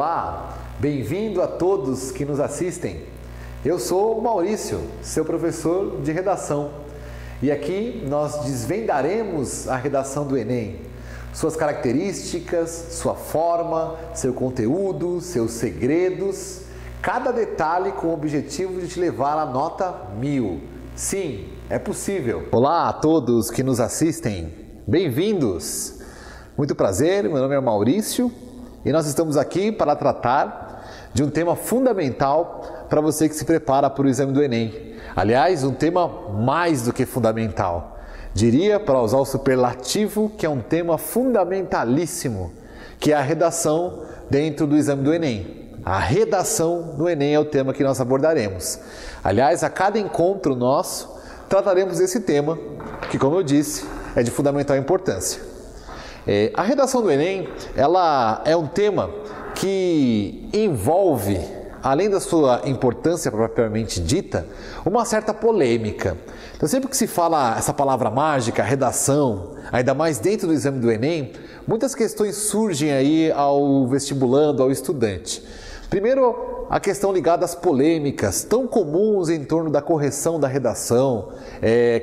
Olá, bem-vindo a todos que nos assistem. Eu sou o Maurício, seu professor de redação, e aqui nós desvendaremos a redação do Enem, suas características, sua forma, seu conteúdo, seus segredos, cada detalhe com o objetivo de te levar à nota 1000. Sim, é possível. Olá a todos que nos assistem, bem-vindos. Muito prazer, meu nome é Maurício e nós estamos aqui para tratar de um tema fundamental para você que se prepara para o exame do Enem. Aliás, um tema mais do que fundamental. Diria, para usar o superlativo, que é um tema fundamentalíssimo, que é a redação dentro do exame do Enem. A redação do Enem é o tema que nós abordaremos. Aliás, a cada encontro nosso, trataremos desse tema, que, como eu disse, é de fundamental importância. A redação do Enem, ela é um tema que envolve, além da sua importância propriamente dita, uma certa polêmica. Então, sempre que se fala essa palavra mágica, redação, ainda mais dentro do exame do Enem, muitas questões surgem aí ao vestibulando, ao estudante. Primeiro, a questão ligada às polêmicas tão comuns em torno da correção da redação,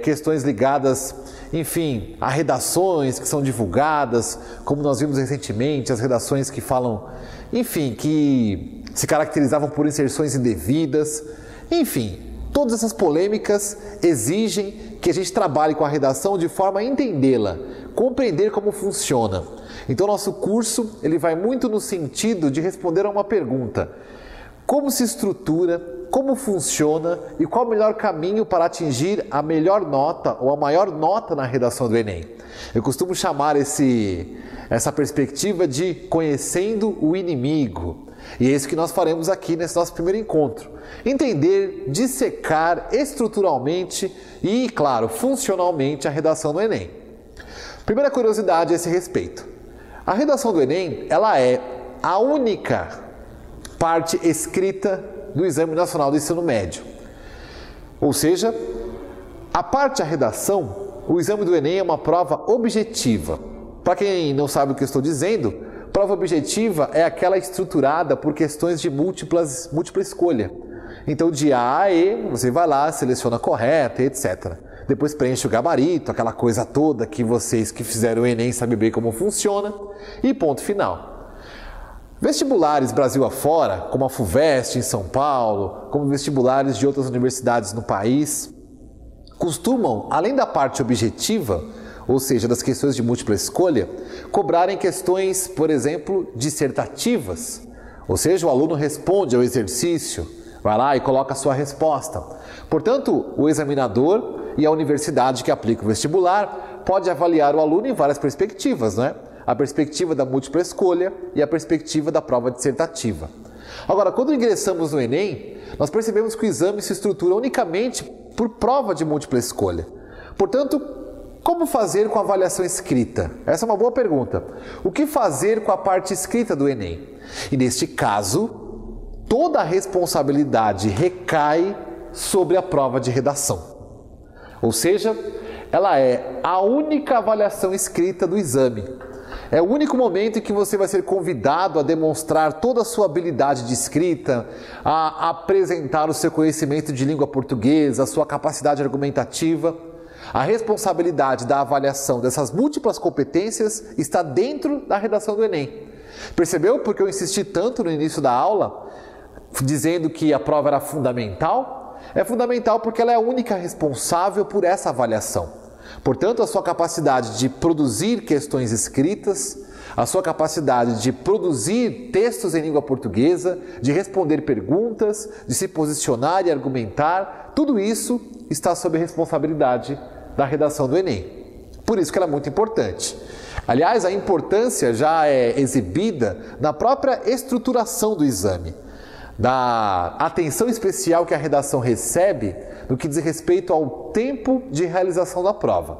questões ligadas, enfim, a redações que são divulgadas, como nós vimos recentemente, as redações que falam, enfim, que se caracterizavam por inserções indevidas, enfim, todas essas polêmicas exigem que a gente trabalhe com a redação de forma a entendê-la, compreender como funciona. Então, nosso curso ele vai muito no sentido de responder a uma pergunta: como se estrutura, como funciona e qual o melhor caminho para atingir a melhor nota ou a maior nota na redação do Enem. Eu costumo chamar essa perspectiva de conhecendo o inimigo. E é isso que nós faremos aqui nesse nosso primeiro encontro. Entender, dissecar estruturalmente e, claro, funcionalmente a redação do Enem. Primeira curiosidade a esse respeito. A redação do Enem, ela é a única parte escrita do Exame Nacional do Ensino Médio. Ou seja, a parte da redação, o exame do Enem é uma prova objetiva. Para quem não sabe o que eu estou dizendo, prova objetiva é aquela estruturada por questões de múltipla escolha. Então, de A a E, você vai lá, seleciona a correta, etc. Depois preenche o gabarito, aquela coisa toda que vocês que fizeram o Enem sabem bem como funciona, e ponto final. Vestibulares Brasil afora, como a FUVEST em São Paulo, como vestibulares de outras universidades no país, costumam, além da parte objetiva, ou seja, das questões de múltipla escolha, cobrarem questões, por exemplo, dissertativas. Ou seja, o aluno responde ao exercício, vai lá e coloca a sua resposta. Portanto, o examinador e a universidade que aplica o vestibular pode avaliar o aluno em várias perspectivas, não é? A perspectiva da múltipla escolha e a perspectiva da prova dissertativa. Agora, quando ingressamos no Enem, nós percebemos que o exame se estrutura unicamente por prova de múltipla escolha. Portanto, como fazer com a avaliação escrita? Essa é uma boa pergunta. O que fazer com a parte escrita do Enem? E neste caso, toda a responsabilidade recai sobre a prova de redação. Ou seja, ela é a única avaliação escrita do exame. É o único momento em que você vai ser convidado a demonstrar toda a sua habilidade de escrita, a apresentar o seu conhecimento de língua portuguesa, a sua capacidade argumentativa. A responsabilidade da avaliação dessas múltiplas competências está dentro da redação do Enem. Percebeu porque eu insisti tanto no início da aula, dizendo que a prova era fundamental? É fundamental porque ela é a única responsável por essa avaliação. Portanto, a sua capacidade de produzir questões escritas, a sua capacidade de produzir textos em língua portuguesa, de responder perguntas, de se posicionar e argumentar, tudo isso está sob a responsabilidade da redação do Enem. Por isso que ela é muito importante. Aliás, a importância já é exibida na própria estruturação do exame, da atenção especial que a redação recebe no que diz respeito ao tempo de realização da prova.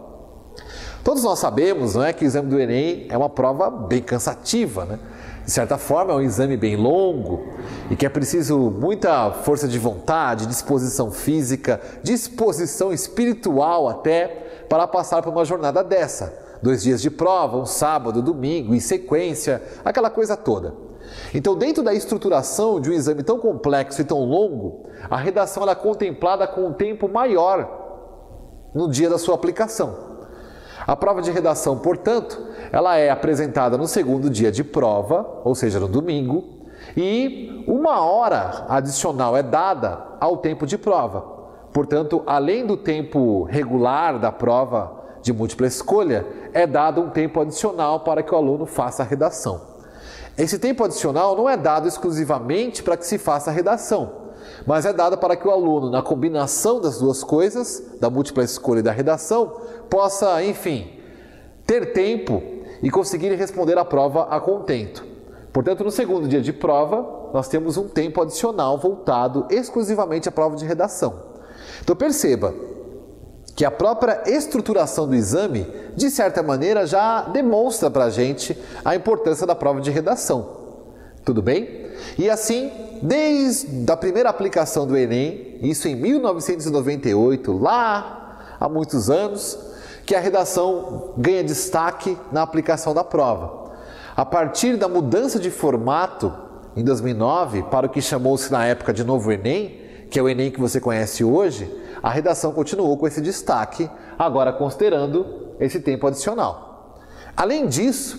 Todos nós sabemos, não é, que o exame do Enem é uma prova bem cansativa, né? De certa forma é um exame bem longo e que é preciso muita força de vontade, disposição física, disposição espiritual até para passar por uma jornada dessa. 2 dias de prova, um sábado, domingo, em sequência, aquela coisa toda. Então, dentro da estruturação de um exame tão complexo e tão longo, a redação ela é contemplada com um tempo maior no dia da sua aplicação. A prova de redação, portanto, ela é apresentada no segundo dia de prova, ou seja, no domingo, e 1 hora adicional é dada ao tempo de prova. Portanto, além do tempo regular da prova de múltipla escolha, é dado um tempo adicional para que o aluno faça a redação. Esse tempo adicional não é dado exclusivamente para que se faça a redação, mas é dado para que o aluno, na combinação das duas coisas, da múltipla escolha e da redação, possa, enfim, ter tempo e conseguir responder a prova a contento. Portanto, no segundo dia de prova, nós temos um tempo adicional voltado exclusivamente à prova de redação. Então perceba que a própria estruturação do exame, de certa maneira, já demonstra para a gente a importância da prova de redação. Tudo bem? E assim, desde a primeira aplicação do Enem, isso em 1998, lá há muitos anos, que a redação ganha destaque na aplicação da prova. A partir da mudança de formato em 2009 para o que chamou-se na época de Novo Enem, que é o Enem que você conhece hoje, a redação continuou com esse destaque, agora considerando esse tempo adicional. Além disso,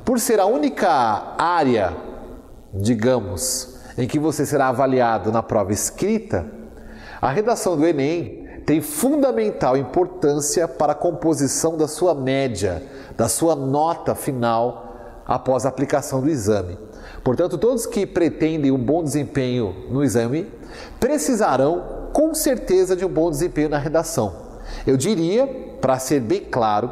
por ser a única área, digamos, em que você será avaliado na prova escrita, a redação do Enem tem fundamental importância para a composição da sua média, da sua nota final após a aplicação do exame. Portanto, todos que pretendem um bom desempenho no exame precisarão, com certeza, de um bom desempenho na redação. Eu diria, para ser bem claro,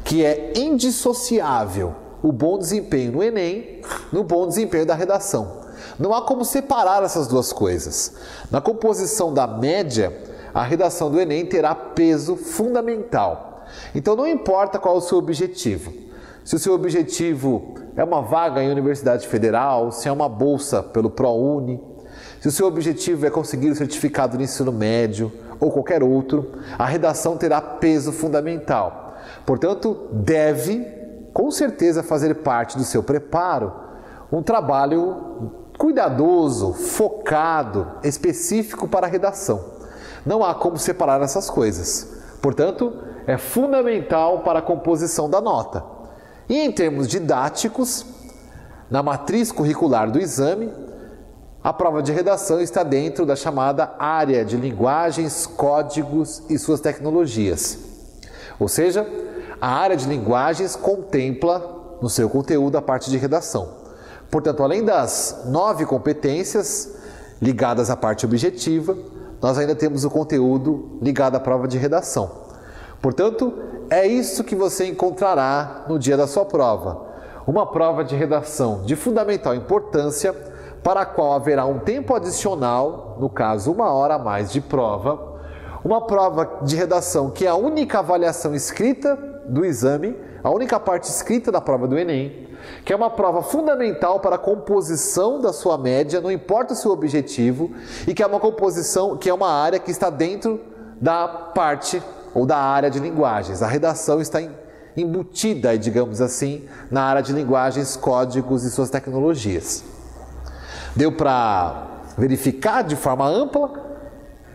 que é indissociável o bom desempenho no Enem no bom desempenho da redação. Não há como separar essas duas coisas. Na composição da média, a redação do Enem terá peso fundamental. Então, não importa qual é o seu objetivo. Se o seu objetivo é uma vaga em universidade federal, se é uma bolsa pelo ProUni, se o seu objetivo é conseguir o certificado de ensino médio ou qualquer outro, a redação terá peso fundamental. Portanto, deve, com certeza, fazer parte do seu preparo um trabalho cuidadoso, focado, específico para a redação. Não há como separar essas coisas. Portanto, é fundamental para a composição da nota. E em termos didáticos, na matriz curricular do exame, a prova de redação está dentro da chamada área de linguagens, códigos e suas tecnologias. Ou seja, a área de linguagens contempla no seu conteúdo a parte de redação. Portanto, além das 9 competências ligadas à parte objetiva, nós ainda temos o conteúdo ligado à prova de redação. Portanto, é isso que você encontrará no dia da sua prova. Uma prova de redação de fundamental importância, para a qual haverá um tempo adicional, no caso 1 hora a mais de prova. Uma prova de redação que é a única avaliação escrita do exame, a única parte escrita da prova do Enem, que é uma prova fundamental para a composição da sua média, não importa o seu objetivo, e que é uma composição, que é uma área que está dentro da parte ou da área de linguagens. A redação está embutida, digamos assim, na área de linguagens, códigos e suas tecnologias. Deu para verificar de forma ampla?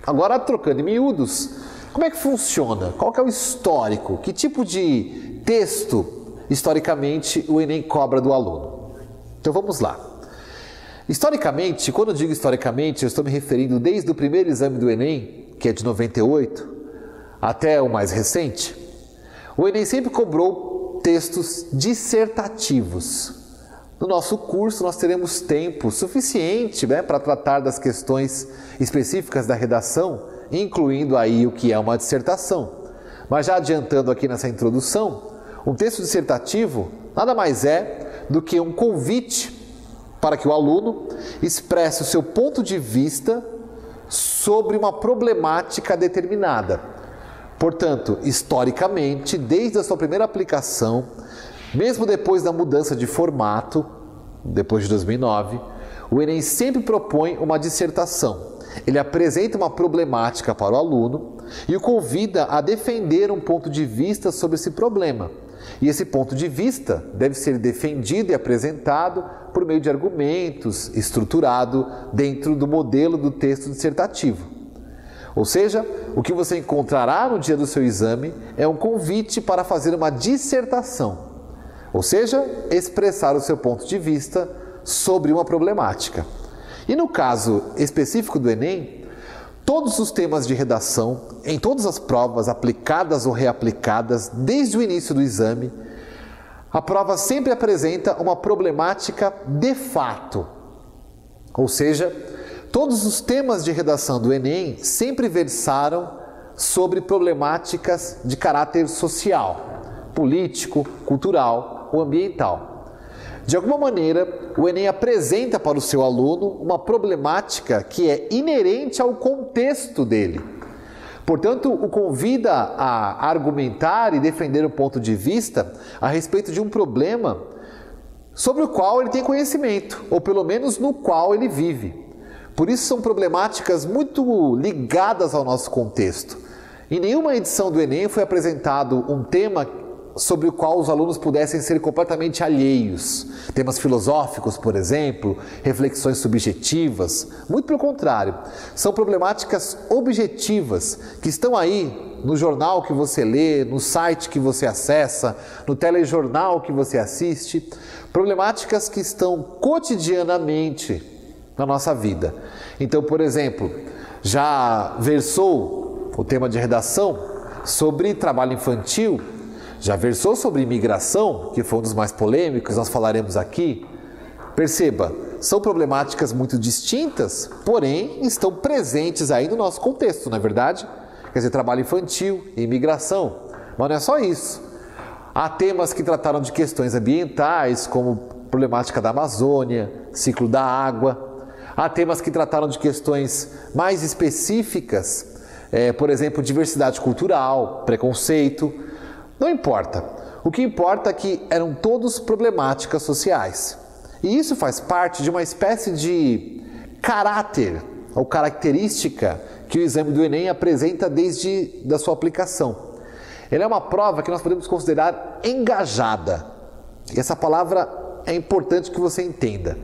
Agora, trocando em miúdos, como é que funciona? Qual que é o histórico? Que tipo de texto, historicamente, o Enem cobra do aluno? Então vamos lá. Historicamente, quando eu digo historicamente, eu estou me referindo desde o primeiro exame do Enem, que é de 98, até o mais recente. O Enem sempre cobrou textos dissertativos. No nosso curso, nós teremos tempo suficiente, para tratar das questões específicas da redação, incluindo aí o que é uma dissertação. Mas já adiantando aqui nessa introdução, um texto dissertativo nada mais é do que um convite para que o aluno expresse o seu ponto de vista sobre uma problemática determinada. Portanto, historicamente, desde a sua primeira aplicação, mesmo depois da mudança de formato, depois de 2009, o Enem sempre propõe uma dissertação. Ele apresenta uma problemática para o aluno e o convida a defender um ponto de vista sobre esse problema. E esse ponto de vista deve ser defendido e apresentado por meio de argumentos, estruturado dentro do modelo do texto dissertativo. Ou seja, o que você encontrará no dia do seu exame é um convite para fazer uma dissertação, ou seja, expressar o seu ponto de vista sobre uma problemática. E no caso específico do Enem, todos os temas de redação, em todas as provas aplicadas ou reaplicadas desde o início do exame, a prova sempre apresenta uma problemática de fato. Ou seja, todos os temas de redação do Enem sempre versaram sobre problemáticas de caráter social, político, cultural ou ambiental. De alguma maneira, o Enem apresenta para o seu aluno uma problemática que é inerente ao contexto dele. Portanto, o convida a argumentar e defender um ponto de vista a respeito de um problema sobre o qual ele tem conhecimento, ou pelo menos no qual ele vive. Por isso são problemáticas muito ligadas ao nosso contexto. Em nenhuma edição do Enem foi apresentado um tema sobre o qual os alunos pudessem ser completamente alheios. Temas filosóficos, por exemplo, reflexões subjetivas. Muito pelo contrário, são problemáticas objetivas que estão aí no jornal que você lê, no site que você acessa, no telejornal que você assiste. Problemáticas que estão cotidianamente na nossa vida. Então, por exemplo, já versou o tema de redação sobre trabalho infantil, já versou sobre imigração, que foi um dos mais polêmicos, nós falaremos aqui. Perceba, são problemáticas muito distintas, porém estão presentes aí no nosso contexto, não é verdade? Quer dizer, trabalho infantil e imigração. Mas não é só isso. Há temas que trataram de questões ambientais, como problemática da Amazônia, ciclo da água. Há temas que trataram de questões mais específicas, por exemplo, diversidade cultural, preconceito. Não importa. O que importa é que eram todos problemáticas sociais. E isso faz parte de uma espécie de caráter ou característica que o exame do Enem apresenta desde a sua aplicação. Ele é uma prova que nós podemos considerar engajada. E essa palavra é importante que você entenda.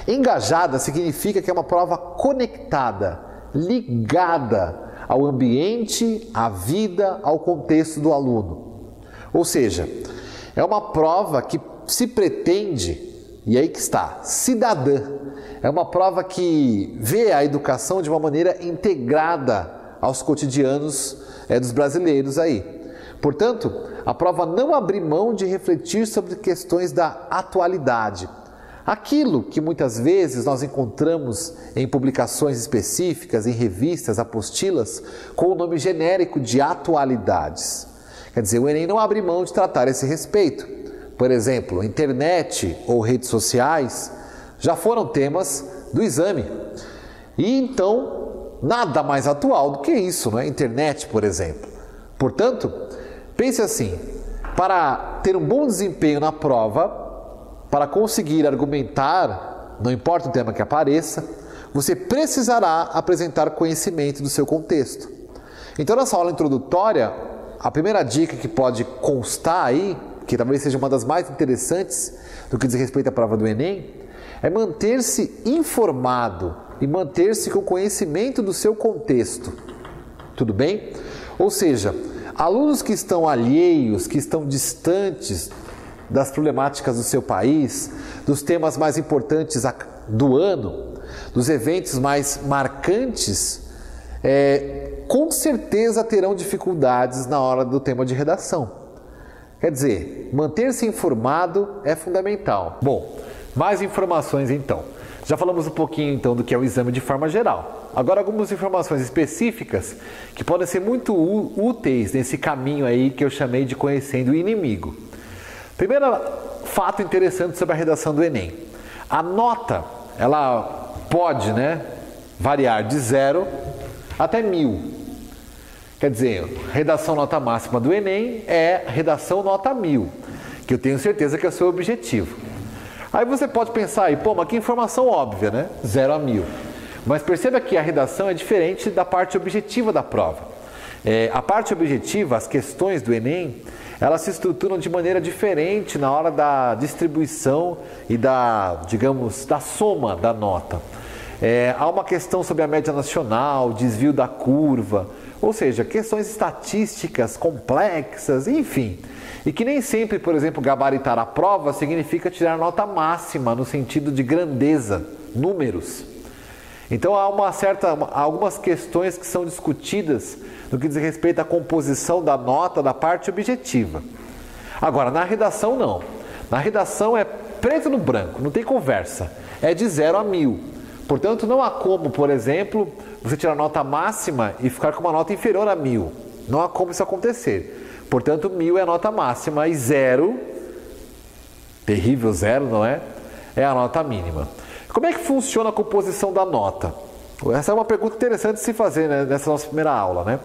Engajada significa que é uma prova conectada, ligada ao ambiente, à vida, ao contexto do aluno. Ou seja, é uma prova que se pretende, e aí que está, cidadã. É uma prova que vê a educação de uma maneira integrada aos cotidianos dos brasileiros aí. Portanto, a prova não abre mão de refletir sobre questões da atualidade. Aquilo que muitas vezes nós encontramos em publicações específicas, em revistas, apostilas, com o nome genérico de atualidades. Quer dizer, o Enem não abre mão de tratar esse respeito. Por exemplo, internet ou redes sociais já foram temas do exame. E então, nada mais atual do que isso, não é? Internet, por exemplo. Portanto, pense assim, para ter um bom desempenho na prova, para conseguir argumentar, não importa o tema que apareça, você precisará apresentar conhecimento do seu contexto. Então, nessa aula introdutória, a primeira dica que pode constar aí, que talvez seja uma das mais interessantes do que diz respeito à prova do Enem, é manter-se informado e manter-se com conhecimento do seu contexto. Tudo bem? Ou seja, alunos que estão alheios, que estão distantes das problemáticas do seu país, dos temas mais importantes do ano, dos eventos mais marcantes, com certeza terão dificuldades na hora do tema de redação. Quer dizer, manter-se informado é fundamental. Bom, mais informações então. Já falamos um pouquinho então do que é o exame de forma geral. Agora algumas informações específicas que podem ser muito úteis nesse caminho aí que eu chamei de conhecendo o inimigo. Primeiro fato interessante sobre a redação do Enem. A nota, ela pode, variar de 0 até 1000. Quer dizer, redação nota máxima do Enem é redação nota 1000, que eu tenho certeza que é o seu objetivo. Aí você pode pensar aí, pô, mas que informação óbvia, 0 a 1000. Mas perceba que a redação é diferente da parte objetiva da prova. A parte objetiva, as questões do Enem, elas se estruturam de maneira diferente na hora da distribuição e da, digamos, da soma da nota. Há uma questão sobre a média nacional, desvio da curva, ou seja, questões estatísticas complexas, enfim. E que nem sempre, por exemplo, gabaritar a prova significa tirar nota máxima no sentido de grandeza, números. Então há algumas questões que são discutidas no que diz respeito à composição da nota da parte objetiva. Agora, na redação não. Na redação é preto no branco, não tem conversa. É de 0 a 1000. Portanto, não há como, por exemplo, você tirar nota máxima e ficar com uma nota inferior a 1000. Não há como isso acontecer. Portanto, 1000 é a nota máxima e 0, terrível 0, não é? É a nota mínima. Como é que funciona a composição da nota? Essa é uma pergunta interessante de se fazer, né, nessa nossa primeira aula, né?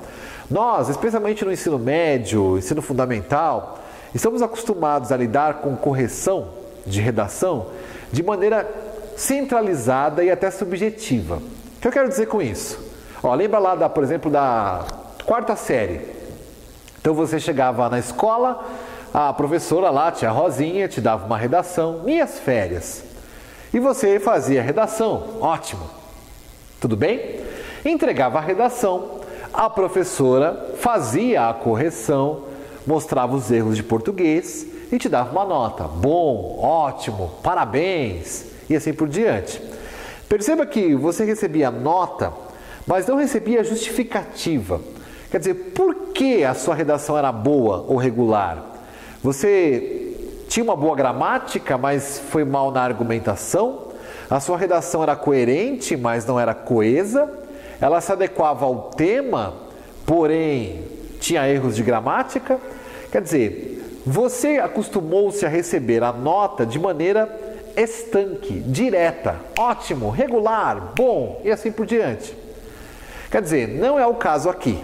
Nós, especialmente no ensino médio, ensino fundamental, estamos acostumados a lidar com correção de redação de maneira centralizada e até subjetiva. O que eu quero dizer com isso? Lembra lá, por exemplo, da quarta série. Então você chegava na escola, a professora lá, tia Rosinha, te dava uma redação, minhas férias. E você fazia a redação, ótimo. Tudo bem? Entregava a redação, a professora fazia a correção, mostrava os erros de português e te dava uma nota. Bom, ótimo, parabéns e assim por diante. Perceba que você recebia nota, mas não recebia justificativa. Quer dizer, por que a sua redação era boa ou regular? Você tinha uma boa gramática, mas foi mal na argumentação? A sua redação era coerente, mas não era coesa? Ela se adequava ao tema, porém tinha erros de gramática? Quer dizer, você acostumou-se a receber a nota de maneira estanque, direta, ótimo, regular, bom e assim por diante. Quer dizer, não é o caso aqui.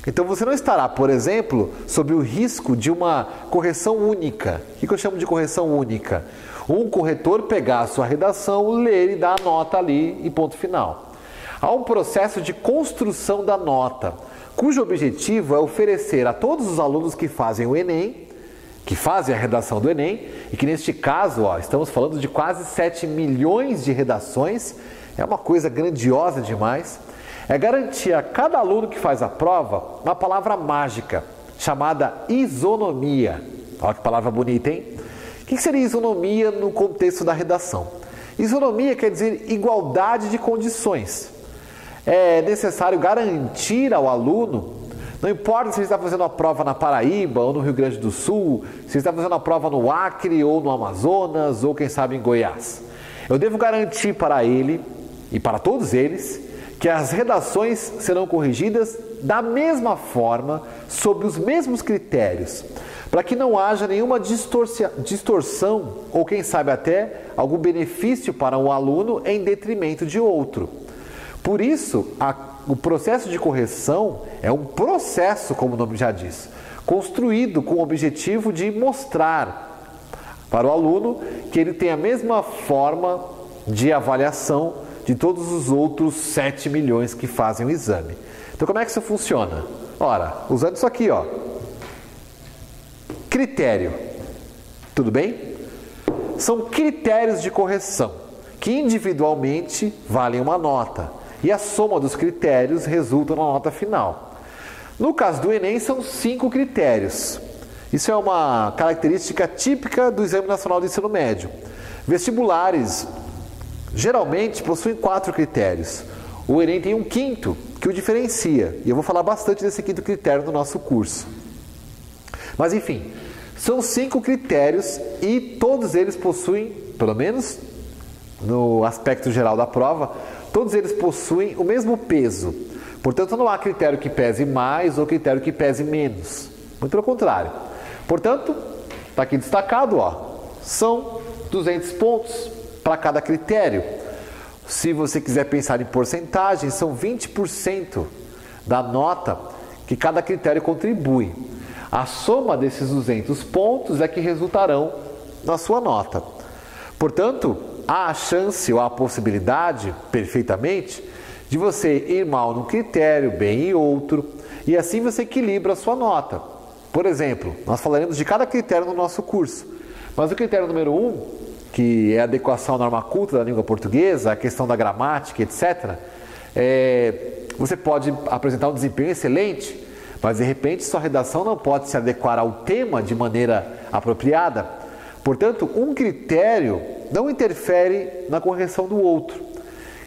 Então você não estará, por exemplo, sob o risco de uma correção única. O que eu chamo de correção única? Um corretor pegar a sua redação, ler e dar a nota ali e ponto final. Há um processo de construção da nota, cujo objetivo é oferecer a todos os alunos que fazem o Enem, que fazem a redação do Enem, e que neste caso, estamos falando de quase 7 milhões de redações, é uma coisa grandiosa demais, é garantir a cada aluno que faz a prova uma palavra mágica, chamada isonomia. Olha que palavra bonita, hein? O que seria isonomia no contexto da redação? Isonomia quer dizer igualdade de condições. É necessário garantir ao aluno, não importa se ele está fazendo a prova na Paraíba ou no Rio Grande do Sul, se ele está fazendo a prova no Acre ou no Amazonas ou quem sabe em Goiás. Eu devo garantir para ele e para todos eles que as redações serão corrigidas da mesma forma, sob os mesmos critérios, para que não haja nenhuma distorção ou quem sabe até algum benefício para um aluno em detrimento de outro. Por isso, o processo de correção é um processo, como o nome já diz, construído com o objetivo de mostrar para o aluno que ele tem a mesma forma de avaliação de todos os outros 7 milhões que fazem o exame. Então como é que isso funciona? Ora, usando isso aqui, critério, tudo bem? São critérios de correção que individualmente valem uma nota e a soma dos critérios resulta na nota final. No caso do Enem são 5 critérios. Isso é uma característica típica do Exame Nacional do Ensino Médio. Vestibulares geralmente possuem 4 critérios. O Enem tem um quinto que o diferencia. E eu vou falar bastante desse quinto critério no nosso curso. Mas enfim, são 5 critérios e todos eles possuem, pelo menos no aspecto geral da prova, todos eles possuem o mesmo peso. Portanto, não há critério que pese mais ou critério que pese menos. Muito pelo contrário. Portanto, está aqui destacado, são 200 pontos para cada critério. Se você quiser pensar em porcentagem, são 20% da nota que cada critério contribui. A soma desses 200 pontos é que resultarão na sua nota. Portanto, há a chance ou a possibilidade, perfeitamente, de você ir mal num critério, bem em outro, e assim você equilibra a sua nota. Por exemplo, nós falaremos de cada critério no nosso curso, mas o critério número 1, que é a adequação à norma culta da língua portuguesa, a questão da gramática, etc., você pode apresentar um desempenho excelente, mas de repente sua redação não pode se adequar ao tema de maneira apropriada. Portanto, um critério não interfere na correção do outro.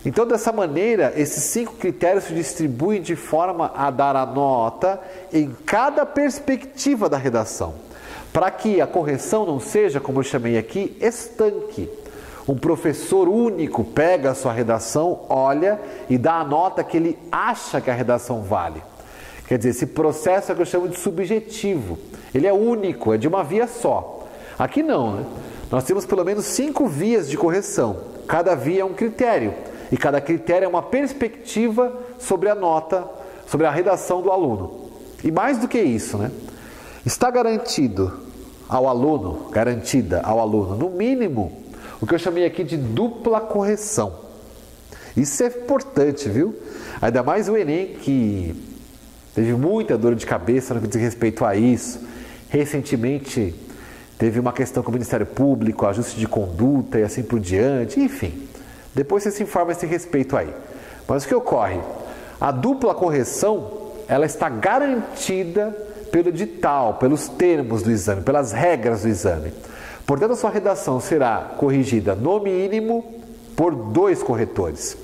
Então, dessa maneira, esses 5 critérios se distribuem de forma a dar a nota em cada perspectiva da redação, para que a correção não seja, como eu chamei aqui, estanque. Um professor único pega a sua redação, olha e dá a nota que ele acha que a redação vale. Quer dizer, esse processo é o que eu chamo de subjetivo. Ele é único, é de uma via só. Aqui não, né? Nós temos pelo menos 5 vias de correção. Cada via é um critério. E cada critério é uma perspectiva sobre a nota, sobre a redação do aluno. E mais do que isso, né? Está garantida ao aluno, no mínimo, o que eu chamei aqui de dupla correção. Isso é importante, viu? Ainda mais o Enem, que teve muita dor de cabeça no que diz respeito a isso. Recentemente teve uma questão com o Ministério Público, ajuste de conduta e assim por diante, enfim. Depois você se informa a esse respeito aí. Mas o que ocorre? A dupla correção, ela está garantida pelo edital, pelos termos do exame, pelas regras do exame. Portanto, a sua redação será corrigida no mínimo por 2 corretores.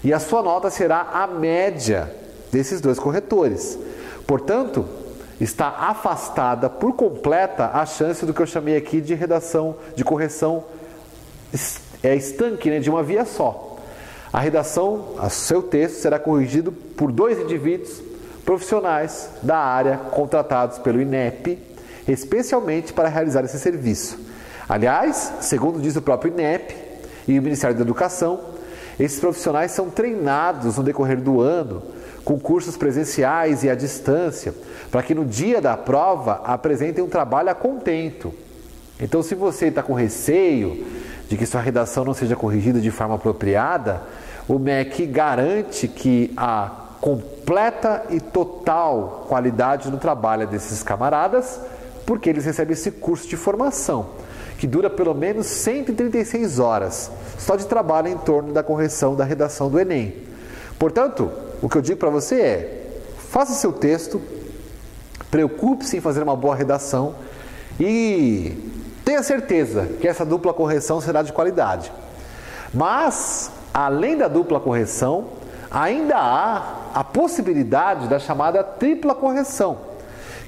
E a sua nota será a média desses 2 corretores. Portanto, está afastada por completa a chance do que eu chamei aqui de redação, de correção estanque, né, de uma via só. A redação, o seu texto será corrigido por 2 indivíduos profissionais da área contratados pelo INEP, especialmente para realizar esse serviço. Aliás, segundo diz o próprio INEP e o Ministério da Educação, esses profissionais são treinados no decorrer do ano com cursos presenciais e à distância, para que no dia da prova apresentem um trabalho a contento. Então, se você está com receio de que sua redação não seja corrigida de forma apropriada, o MEC garante que a completa e total qualidade no trabalho desses camaradas, porque eles recebem esse curso de formação, que dura pelo menos 136 horas, só de trabalho em torno da correção da redação do Enem. Portanto, o que eu digo para você é, faça seu texto, preocupe-se em fazer uma boa redação e tenha certeza que essa dupla correção será de qualidade. Mas, além da dupla correção, ainda há a possibilidade da chamada tripla correção,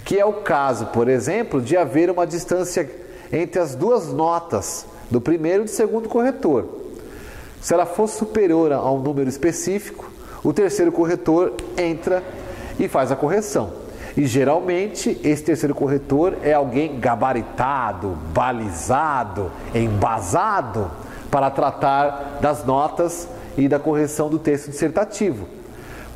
que é o caso, por exemplo, de haver uma distância entre as 2 notas do primeiro e do segundo corretor. Se ela for superior a um número específico, o terceiro corretor entra e faz a correção. E geralmente esse terceiro corretor é alguém gabaritado, balizado, embasado para tratar das notas e da correção do texto dissertativo.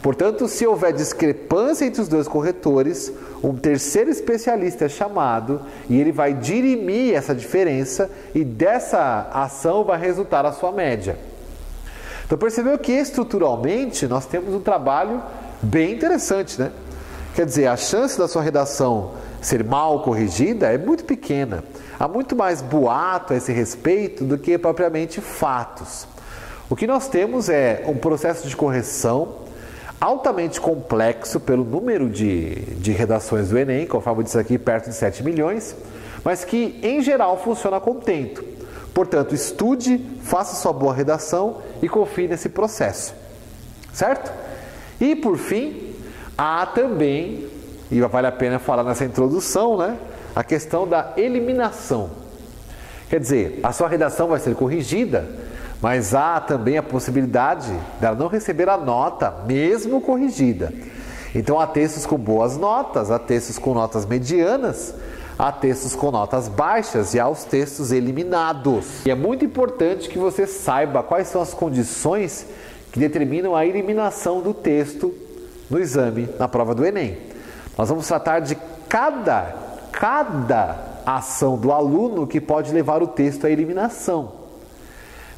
Portanto, se houver discrepância entre os 2 corretores, um terceiro especialista é chamado e ele vai dirimir essa diferença e dessa ação vai resultar a sua média. Então percebeu que estruturalmente nós temos um trabalho bem interessante, né? Quer dizer, a chance da sua redação ser mal corrigida é muito pequena. Há muito mais boato a esse respeito do que propriamente fatos. O que nós temos é um processo de correção altamente complexo pelo número de redações do Enem, conforme eu disse aqui, perto de 7 milhões, mas que em geral funciona a contento. Portanto, estude, faça sua boa redação e confie nesse processo. Certo? E por fim, há também, e vale a pena falar nessa introdução, né, a questão da eliminação. Quer dizer, a sua redação vai ser corrigida, mas há também a possibilidade dela não receber a nota, mesmo corrigida. Então há textos com boas notas, há textos com notas medianas, há textos com notas baixas e há os textos eliminados. E é muito importante que você saiba quais são as condições que determinam a eliminação do texto no exame, na prova do Enem. Nós vamos tratar de cada ação do aluno que pode levar o texto à eliminação.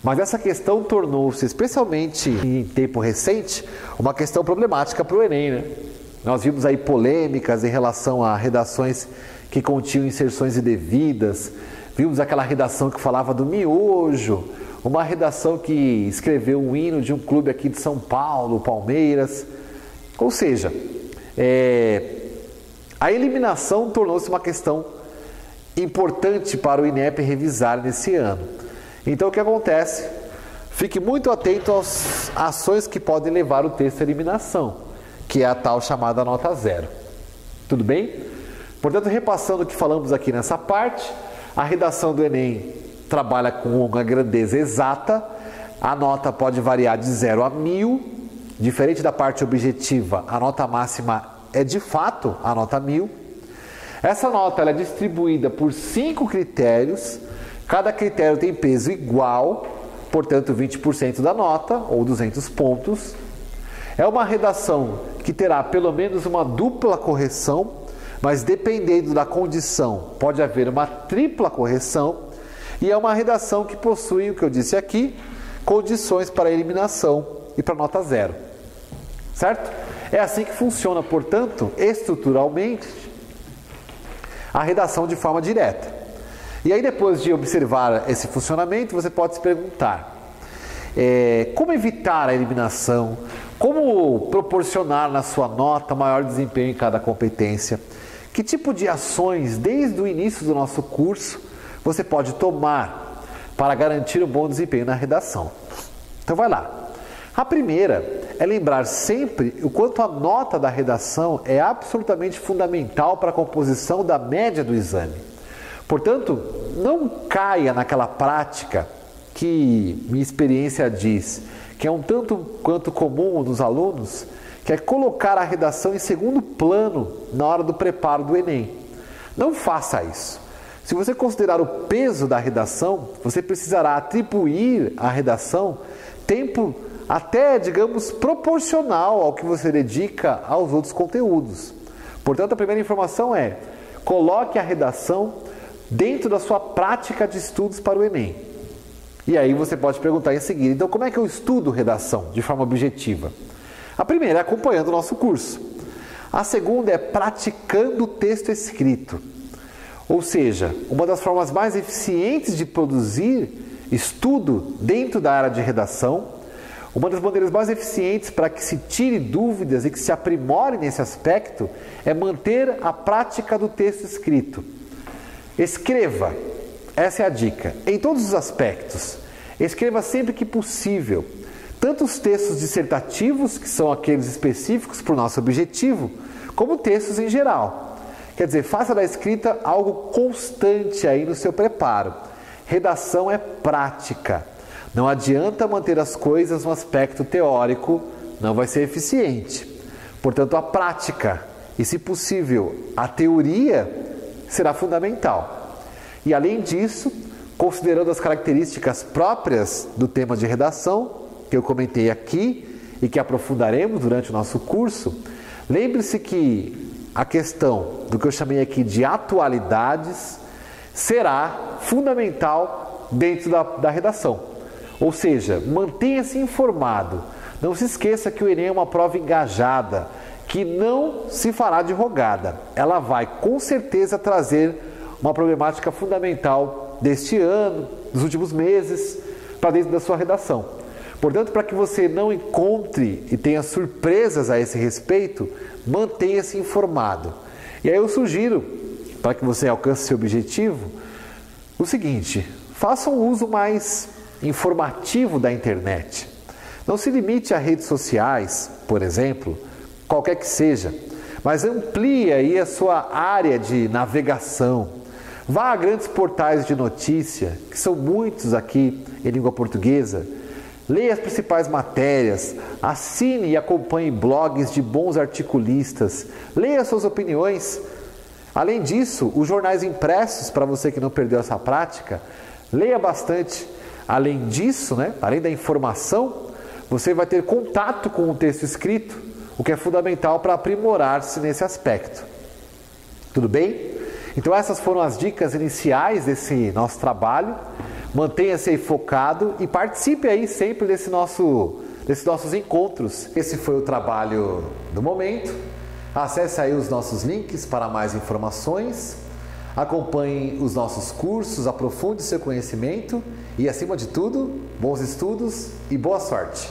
Mas essa questão tornou-se, especialmente em tempo recente, uma questão problemática para o Enem, né? Nós vimos aí polêmicas em relação a redações que continham inserções indevidas. Vimos aquela redação que falava do miojo, uma redação que escreveu um hino de um clube aqui de São Paulo, Palmeiras. Ou seja, a eliminação tornou-se uma questão importante para o INEP revisar nesse ano. Então o que acontece? Fique muito atento às ações que podem levar o texto à eliminação, que é a tal chamada nota zero. Tudo bem? Portanto, repassando o que falamos aqui nessa parte, a redação do Enem trabalha com uma grandeza exata, a nota pode variar de 0 a 1000, diferente da parte objetiva, a nota máxima é de fato a nota 1000. Essa nota ela é distribuída por 5 critérios, cada critério tem peso igual, portanto 20% da nota, ou 200 pontos. É uma redação que terá pelo menos uma dupla correção, mas dependendo da condição, pode haver uma tripla correção, e é uma redação que possui, o que eu disse aqui, condições para eliminação e para nota zero. Certo? É assim que funciona, portanto, estruturalmente, a redação de forma direta. E aí, depois de observar esse funcionamento, você pode se perguntar: como evitar a eliminação? Como proporcionar na sua nota maior desempenho em cada competência? Que tipo de ações, desde o início do nosso curso, você pode tomar para garantir um bom desempenho na redação? Então vai lá. A primeira é lembrar sempre o quanto a nota da redação é absolutamente fundamental para a composição da média do exame. Portanto, não caia naquela prática que minha experiência diz que é um tanto quanto comum nos alunos, que é colocar a redação em segundo plano na hora do preparo do Enem. Não faça isso. Se você considerar o peso da redação, você precisará atribuir à redação tempo até, digamos, proporcional ao que você dedica aos outros conteúdos. Portanto, a primeira informação é: coloque a redação dentro da sua prática de estudos para o Enem. E aí você pode perguntar em seguida: então como é que eu estudo redação de forma objetiva? A primeira é acompanhando o nosso curso. A segunda é praticando o texto escrito. Ou seja, uma das formas mais eficientes de produzir estudo dentro da área de redação, uma das maneiras mais eficientes para que se tire dúvidas e que se aprimore nesse aspecto, é manter a prática do texto escrito. Escreva, essa é a dica, em todos os aspectos. Escreva sempre que possível, tanto os textos dissertativos, que são aqueles específicos para o nosso objetivo, como textos em geral. Quer dizer, faça da escrita algo constante aí no seu preparo. Redação é prática. Não adianta manter as coisas no aspecto teórico, não vai ser eficiente. Portanto, a prática e, se possível, a teoria será fundamental. E, além disso, considerando as características próprias do tema de redação, que eu comentei aqui e que aprofundaremos durante o nosso curso, lembre-se que a questão do que eu chamei aqui de atualidades será fundamental dentro da redação. Ou seja, mantenha-se informado. Não se esqueça que o Enem é uma prova engajada, que não se fará de rogada. Ela vai, com certeza, trazer uma problemática fundamental deste ano, dos últimos meses, para dentro da sua redação. Portanto, para que você não encontre e tenha surpresas a esse respeito, mantenha-se informado. E aí eu sugiro, para que você alcance seu objetivo, o seguinte: faça um uso mais informativo da internet. Não se limite a redes sociais, por exemplo, qualquer que seja, mas amplie aí a sua área de navegação. Vá a grandes portais de notícia, que são muitos aqui em língua portuguesa. Leia as principais matérias, assine e acompanhe blogs de bons articulistas, leia suas opiniões. Além disso, os jornais impressos, para você que não perdeu essa prática, leia bastante. Além disso, além da informação, você vai ter contato com o texto escrito, o que é fundamental para aprimorar-se nesse aspecto. Tudo bem? Então essas foram as dicas iniciais desse nosso trabalho. Mantenha-se aí focado e participe aí sempre desses nossos encontros. Esse foi o trabalho do momento. Acesse aí os nossos links para mais informações, acompanhe os nossos cursos, aprofunde seu conhecimento e, acima de tudo, bons estudos e boa sorte!